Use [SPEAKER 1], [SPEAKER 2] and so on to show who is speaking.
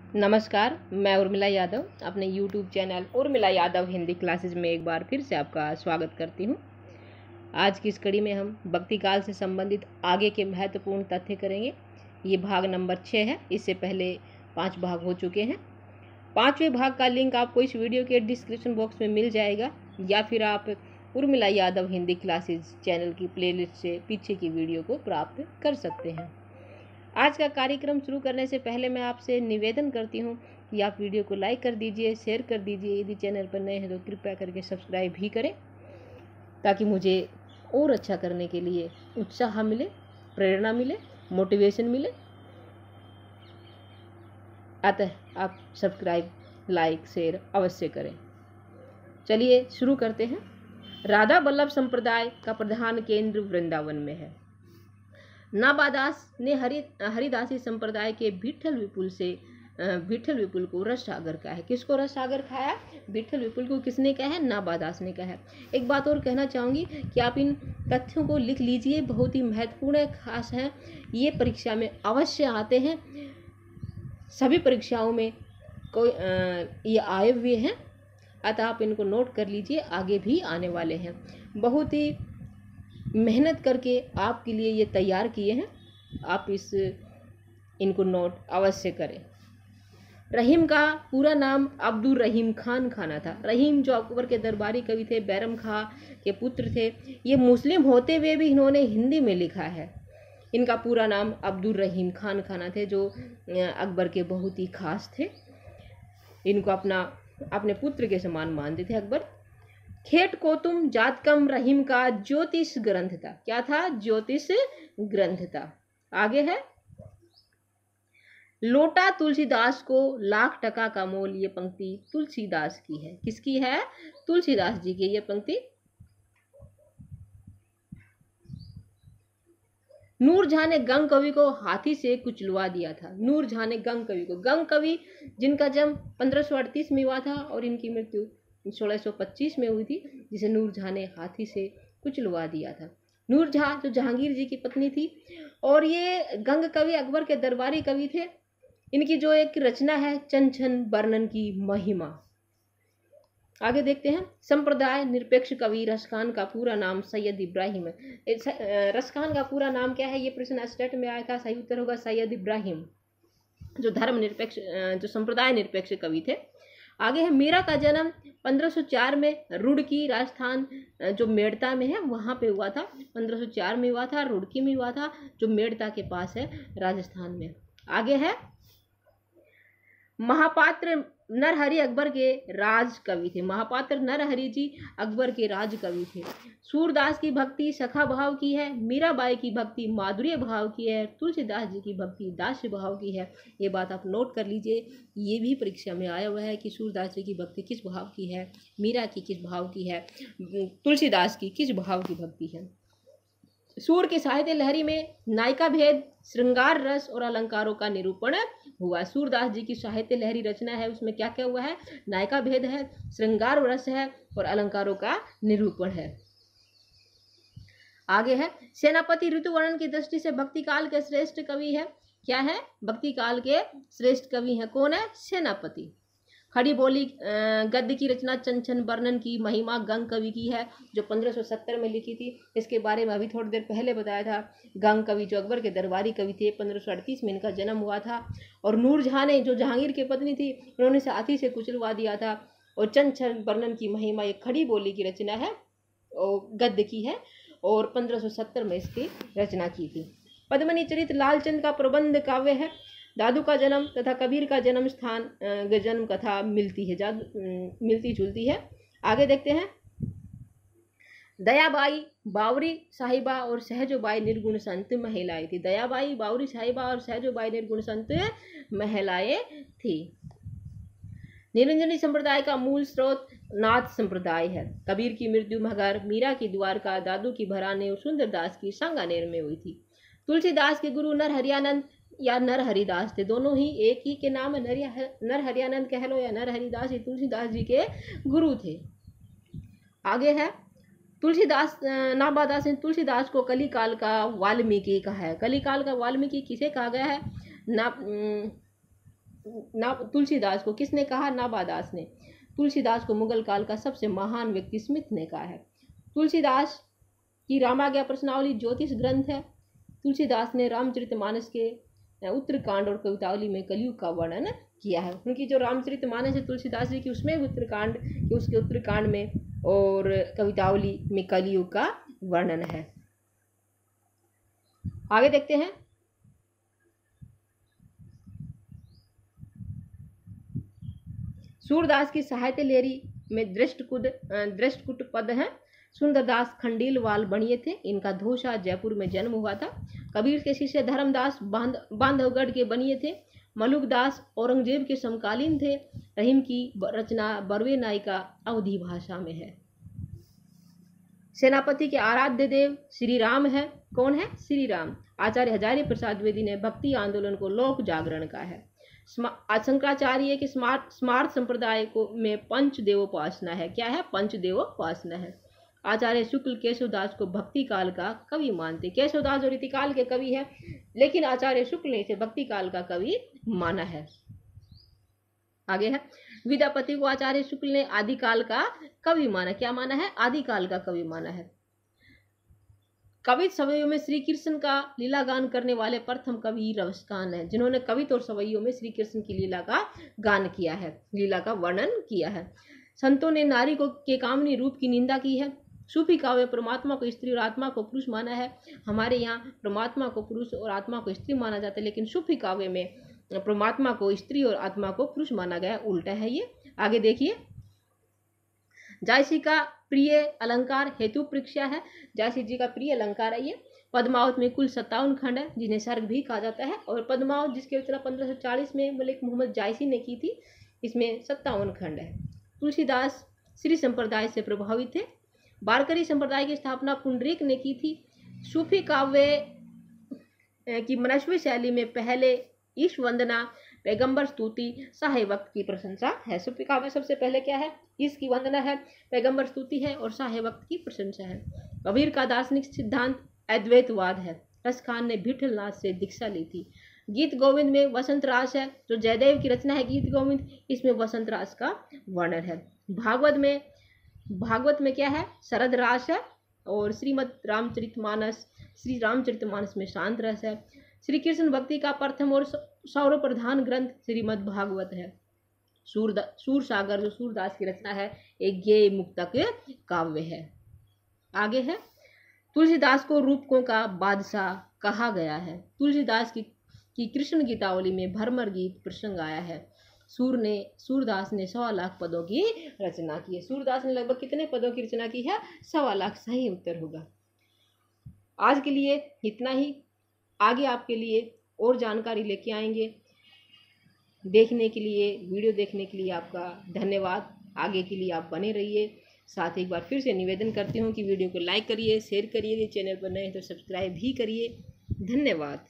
[SPEAKER 1] नमस्कार, मैं उर्मिला यादव अपने YouTube channel Urmila Yadav Hindi classes में एक बार फिर से आपका स्वागत करती हूँ। आज की इस कड़ी में हम भक्ति काल से संबंधित आगे के महत्वपूर्ण तथ्य करेंगे। ये भाग नंबर 6 है। इससे पहले 5 भाग हो चुके हैं। 5वें भाग का लिंक आपको इस वीडियो के डिस्क्रिप्शन बॉक्स में मिल जाएगा या फिर आप उर्मिला यादव हिंदी क्लासेस चैनल की प्लेलिस्ट से पीछे की वीडियो को प्राप्त कर सकते हैं। आज का कार्यक्रम शुरू करने से पहले मैं आपसे निवेदन करती हूँ कि आप वीडियो को लाइक कर दीजिए, शेयर कर दीजिए। यदि चैनल पर नए हैं तो कृपया करके सब्सक्राइब भी करें ताकि मुझे और अच्छा करने के लिए उत्साह मिले, प्रेरणा मिले, मोटिवेशन मिले। अतः आप सब्सक्राइब, लाइक, शेयर अवश्य करें। चलिए शुरू करते हैं। राधा वल्लभ संप्रदाय का प्रधान केंद्र वृंदावन में है। नाबादास ने हरिदासी संप्रदाय के विठल विपुल को रस सागर कहा है। किसको रस सागर खाया? विठल विपुल को किसने कहा है? नाबादास ने कहा है। एक बात और कहना चाहूँगी कि आप इन तथ्यों को लिख लीजिए, बहुत ही महत्वपूर्ण है, खास है। ये परीक्षा में अवश्य आते हैं। सभी परीक्षाओं में ये आए हुए हैं, अतः आप इनको नोट कर लीजिए, आगे भी आने वाले हैं। बहुत ही मेहनत करके आपके लिए ये तैयार किए हैं। आप इनको नोट अवश्य करें। रहीम का पूरा नाम अब्दुल रहीम खान खाना था। रहीम जो अकबर के दरबारी कवि थे, बैरम खां के पुत्र थे। ये मुस्लिम होते हुए भी इन्होंने हिंदी में लिखा है। इनका पूरा नाम अब्दुल रहीम खान खाना थे, जो अकबर के बहुत ही खास थे। इनको अपने पुत्र के समान मानते थे अकबर। खेट कोतुम जातकम रहीम का ज्योतिष ग्रंथ था। क्या था? ज्योतिष ग्रंथ था। आगे है, लोटा तुलसीदास को लाख टका का मोल। ये पंक्ति तुलसीदास की है। किसकी है? तुलसीदास जी की ये पंक्ति। नूरजहां ने गंग कवि को हाथी से कुचलवा दिया था। नूरजहां ने गंग कवि को, गंग कवि जिनका जन्म 1538 में हुआ था और इनकी मृत्यु 1625 में हुई थी, जिसे नूरजहां ने हाथी से कुचलवा दिया था। नूरजहां जो जहांगीर जी की पत्नी थी, और ये गंग कवि अकबर के दरबारी कवि थे। इनकी जो एक रचना है, चन छन वर्णन की महिमा। आगे देखते हैं। संप्रदाय निरपेक्ष कवि रसखान का पूरा नाम सैयद इब्राहिम है। रसखान का पूरा नाम क्या है? ये प्रश्न स्टेट में आया था। सही उत्तर होगा सैयद इब्राहिम, जो धर्म निरपेक्ष, जो संप्रदाय निरपेक्ष कवि थे। आगे है, मीरा का जन्म 1504 में रुड़की राजस्थान, जो मेड़ता में है, वहां पे हुआ था। 1504 में हुआ था, रुड़की में हुआ था, जो मेड़ता के पास है, राजस्थान में। आगे है, महापात्र नरहरि अकबर के राज कवि थे। महापात्र नरहरि जी अकबर के राज कवि थे। सूरदास की भक्ति सखा भाव की है। मीराबाई की भक्ति माधुर्य भाव की है। तुलसीदास जी की भक्ति दास्य भाव की है। ये बात आप नोट कर लीजिए। ये भी परीक्षा में आया हुआ है कि सूरदास जी की भक्ति किस भाव की है, मीरा की किस भाव की है, तुलसीदास की किस भाव की भक्ति है। सूर की साहित्य लहरी में नायिका भेद, श्रृंगार रस और अलंकारों का निरूपण हुआ। सूरदास जी की साहित्य लहरी रचना है, उसमें क्या क्या हुआ है? नायिका भेद है, श्रृंगार रस है और अलंकारों का निरूपण है। आगे है, सेनापति ऋतु वर्णन की दृष्टि से भक्ति काल के श्रेष्ठ कवि है। क्या है? भक्ति काल के श्रेष्ठ कवि है। कौन है? सेनापति। खड़ी बोली गद्य की रचना चन छन वर्णन की महिमा गंग कवि की है, जो 1570 में लिखी थी। इसके बारे में अभी थोड़ी देर पहले बताया था। गंग कवि जो अकबर के दरबारी कवि थे, 1538 में इनका जन्म हुआ था। और नूरजहां ने, जो जहांगीर की पत्नी थी, उन्होंने इसे हाथी से कुचलवा दिया था। और चन छन वर्णन की महिमा एक खड़ी बोली की रचना है, और गद्य की है, और 1570 में इसकी रचना की थी। पद्मनी चरित लालचंद का प्रबंध काव्य है। दादू का जन्म तथा कबीर का जन्म स्थान, जन्म कथा मिलती जुलती है। आगे देखते हैं। दयाबाई बावरी साहिबा और सहजोबाई निर्गुण संत महिलाएं थी। दयाबाई, बावरी साहिबा और सहजोबाई निर्गुण संत महिलाएं थी। निरंजनी संप्रदाय का मूल स्रोत नाथ संप्रदाय है। कबीर की मृत्यु मगर, मीरा की द्वारका, दादू की भराने और सुंदरदास की सांगानेर में हुई थी। तुलसीदास के गुरु नरहरियानंद या नरहरिदास थे। दोनों ही एक ही के नाम है। नरहरियानंद कह लो या नरहरिदास, ये तुलसीदास जी के गुरु थे। आगे है, तुलसीदास नाबादास ने तुलसीदास को कलिकाल का वाल्मीकि कहा है। कलिकाल का वाल्मीकि किसे कहा गया है? तुलसीदास को किसने कहा? नाबादास ने। तुलसीदास को मुगल काल का सबसे महान व्यक्ति स्मिथ ने कहा है। तुलसीदास की रामाज्ञा प्रश्नावली ज्योतिष ग्रंथ है। तुलसीदास ने रामचरितमानस के उत्तरकांड और कवितावली में कलयुग का वर्णन किया है। उनकी जो रामचरितमानस है तुलसीदास जी की, उसमें उसके उत्तरकांड में और कवितावली में कलयुग का वर्णन है। आगे देखते हैं। सूरदास की साहित्य लेरी में दृष्टकुट पद है। सुंदरदास खंडीलवाल बनिए थे। इनका धोषा जयपुर में जन्म हुआ था। कबीर के शिष्य धर्मदास बांधवगढ़ के बनिए थे। मलुकदास औरंगजेब के समकालीन थे। रहीम की रचना बरवे नायिका अवधी भाषा में है। सेनापति के आराध्य देव श्री राम है। कौन है? श्री राम। आचार्य हजारी प्रसाद द्विवेदी ने भक्ति आंदोलन को लोक जागरण का है। शंकराचार्य के स्मार्त संप्रदाय को में पंचदेवोपासना है। क्या है? पंचदेवोपासना है। आचार्य शुक्ल केशवदास को भक्ति काल का कवि मानते। केशवदास और रीतिकाल के कवि है, लेकिन आचार्य शुक्ल ने इसे भक्ति काल का कवि माना है। आगे है, विद्यापति को आचार्य शुक्ल ने आदिकाल का कवि माना। क्या माना है? आदिकाल का कवि माना है। कवित सवैयों में श्री कृष्ण का लीला गान करने वाले प्रथम कवि रसकान है, जिन्होंने कवित और सवैयों में श्री कृष्ण की लीला का गान किया है, लीला का वर्णन किया है। संतों ने नारी को के कामनी रूप की निंदा की है। सूफी काव्य परमात्मा को स्त्री और आत्मा को पुरुष माना है। हमारे यहाँ परमात्मा को पुरुष और आत्मा को स्त्री माना जाता है, लेकिन सूफी काव्य में परमात्मा को स्त्री और आत्मा को पुरुष माना गया, उल्टा है ये। आगे देखिए, जायसी का प्रिय अलंकार हेतु परीक्षा है। जायसी जी का प्रिय अलंकार है ये। पद्मावत में कुल 57 खंड है, जिन्हें सर्ग भी कहा जाता है। और पद्मावत जिसकी रचना 1540 में मलिक मोहम्मद जायसी ने की थी, इसमें 57 खंड है। तुलसीदास श्री संप्रदाय से प्रभावित थे। वारकरी संप्रदाय की स्थापना पुंडरीक ने की थी। सूफी काव्य की मनस्वी शैली में पहले ईश वंदना, पैगंबर स्तुति, साहे वक्त की प्रशंसा है। सूफी काव्य सबसे पहले क्या है? ईश की वंदना है, पैगंबर स्तुति है और साहे वक्त की प्रशंसा है। कबीर का दार्शनिक सिद्धांत अद्वैतवाद है। रसखान ने विठलनाथ से दीक्षा ली थी। गीत गोविंद में वसंत रास है, जो जयदेव की रचना है गीत गोविंद, इसमें वसंत रास का वर्णन है। भागवत में क्या है? शरद रास है। और श्री रामचरितमानस में शांत रस है। श्री कृष्ण भक्ति का प्रथम और सर्वप्रधान ग्रंथ श्रीमद् भागवत है। सूर सागर जो सूरदास की रचना है, एक गेय मुक्तक काव्य है। आगे है, तुलसीदास को रूपकों का बादशाह कहा गया है। तुलसीदास की कृष्ण गीतावली में भरमर गीत प्रसंग आया है। सूरदास ने 1.25 लाख पदों की रचना की है। सूरदास ने लगभग कितने पदों की रचना की है? 1.25 लाख सही उत्तर होगा। आज के लिए इतना ही। आगे आपके लिए और जानकारी लेके आएंगे। वीडियो देखने के लिए आपका धन्यवाद। आगे के लिए आप बने रहिए। साथ ही एक बार फिर से निवेदन करती हूँ कि वीडियो को लाइक करिए, शेयर करिए, चैनल पर नए हैं तो सब्सक्राइब भी करिए। धन्यवाद।